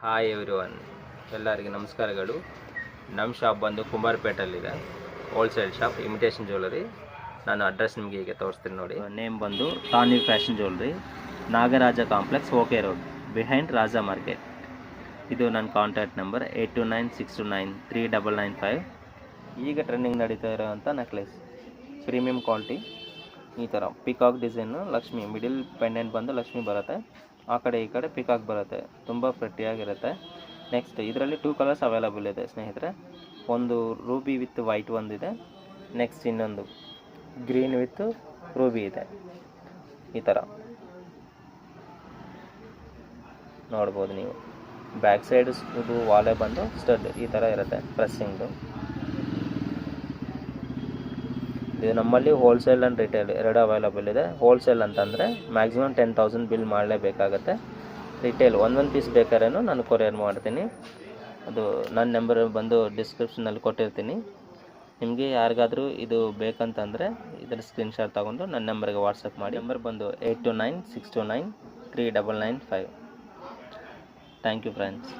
Hi everyone, ಎಲ್ಲರಿಗೆ ನಮಸ್ಕಾರಗಳು. ನಮ್ಮ ಶಾಪ್ ಬಂದು ಕುಂಬಾರಪೇಟೆಯಲ್ಲಿದೆ. Wholesale shop, imitation jewellery. ನಾನು ಅಡ್ರೆಸ್ ನಿಮಗೆ ಈಗ ತೋರಿಸ್ತೀನಿ ನೋಡಿ. ನೇಮ್ ಬಂದು Tanvi fashion jewellery, Nagaraja complex, OK road, behind Raja market. ಇದು ನನ್ನ ಕಾಂಟ್ಯಾಕ್ಟ್ ನಂಬರ್ 8296293995. ಈಗ ಟ್ರೆಂಡಿಂಗ್ ನಡೀತಾ ಇರೋವಂಥ ನೆಕ್ಲೆಸ್, ಪ್ರೀಮಿಯಂ ಕ್ವಾಲಿಟಿ. ಈ ಥರ peacock design, Lakshmi middle pendant ಬಂದು ಲಕ್ಷ್ಮಿ ಬರುತ್ತೆ, ಆ ಕಡೆ ಈ ಕಡೆ ಪಿಕಾಕ್ ಬರುತ್ತೆ, ತುಂಬ ಪ್ರೆಟ್ಟಿಯಾಗಿರುತ್ತೆ. ನೆಕ್ಸ್ಟ್ ಇದರಲ್ಲಿ 2 ಕಲರ್ಸ್ ಅವೈಲಬಲ್ ಇದೆ ಸ್ನೇಹಿತರೆ. ಒಂದು ರೂಬಿ ವಿತ್ ವೈಟ್ ಒಂದಿದೆ, ನೆಕ್ಸ್ಟ್ ಇನ್ನೊಂದು ಗ್ರೀನ್ ವಿತ್ ರೂಬಿ ಇದೆ. ಈ ಥರ ನೋಡ್ಬೋದು ನೀವು. ಬ್ಯಾಕ್ ಸೈಡ್ ಇದು ವಾಲೆ ಬಂದು ಸ್ಟಡ್ ಈ ಥರ ಇರುತ್ತೆ, ಪ್ರೆಸ್ಸಿಂಗ್ದು. ಇದು ನಮ್ಮಲ್ಲಿ ಹೋಲ್ಸೇಲ್ ಆ್ಯಂಡ್ ರಿಟೇಲ್ ಎರಡು ಅವೈಲಬಲ್ ಇದೆ. ಹೋಲ್ಸೇಲ್ ಅಂತಂದರೆ ಮ್ಯಾಕ್ಸಿಮಮ್ 10,000 ಬಿಲ್ ಮಾಡಲೇಬೇಕಾಗತ್ತೆ. ರಿಟೇಲ್ ಒಂದೊಂದು ಪೀಸ್ ಬೇಕಾದ್ರೂ ನಾನು ಕೊರಿಯರ್ ಮಾಡ್ತೀನಿ. ಅದು ನನ್ನ ನಂಬರ್ ಬಂದು ಡಿಸ್ಕ್ರಿಪ್ಷನಲ್ಲಿ ಕೊಟ್ಟಿರ್ತೀನಿ. ನಿಮಗೆ ಯಾರಿಗಾದರೂ ಇದು ಬೇಕಂತಂದರೆ ಇದರ ಸ್ಕ್ರೀನ್ಶಾಟ್ ತೊಗೊಂಡು ನನ್ನ ನಂಬರ್ಗೆ ವಾಟ್ಸಪ್ ಮಾಡಿ. ನಂಬರ್ ಬಂದು 8296293995. Thank you friends.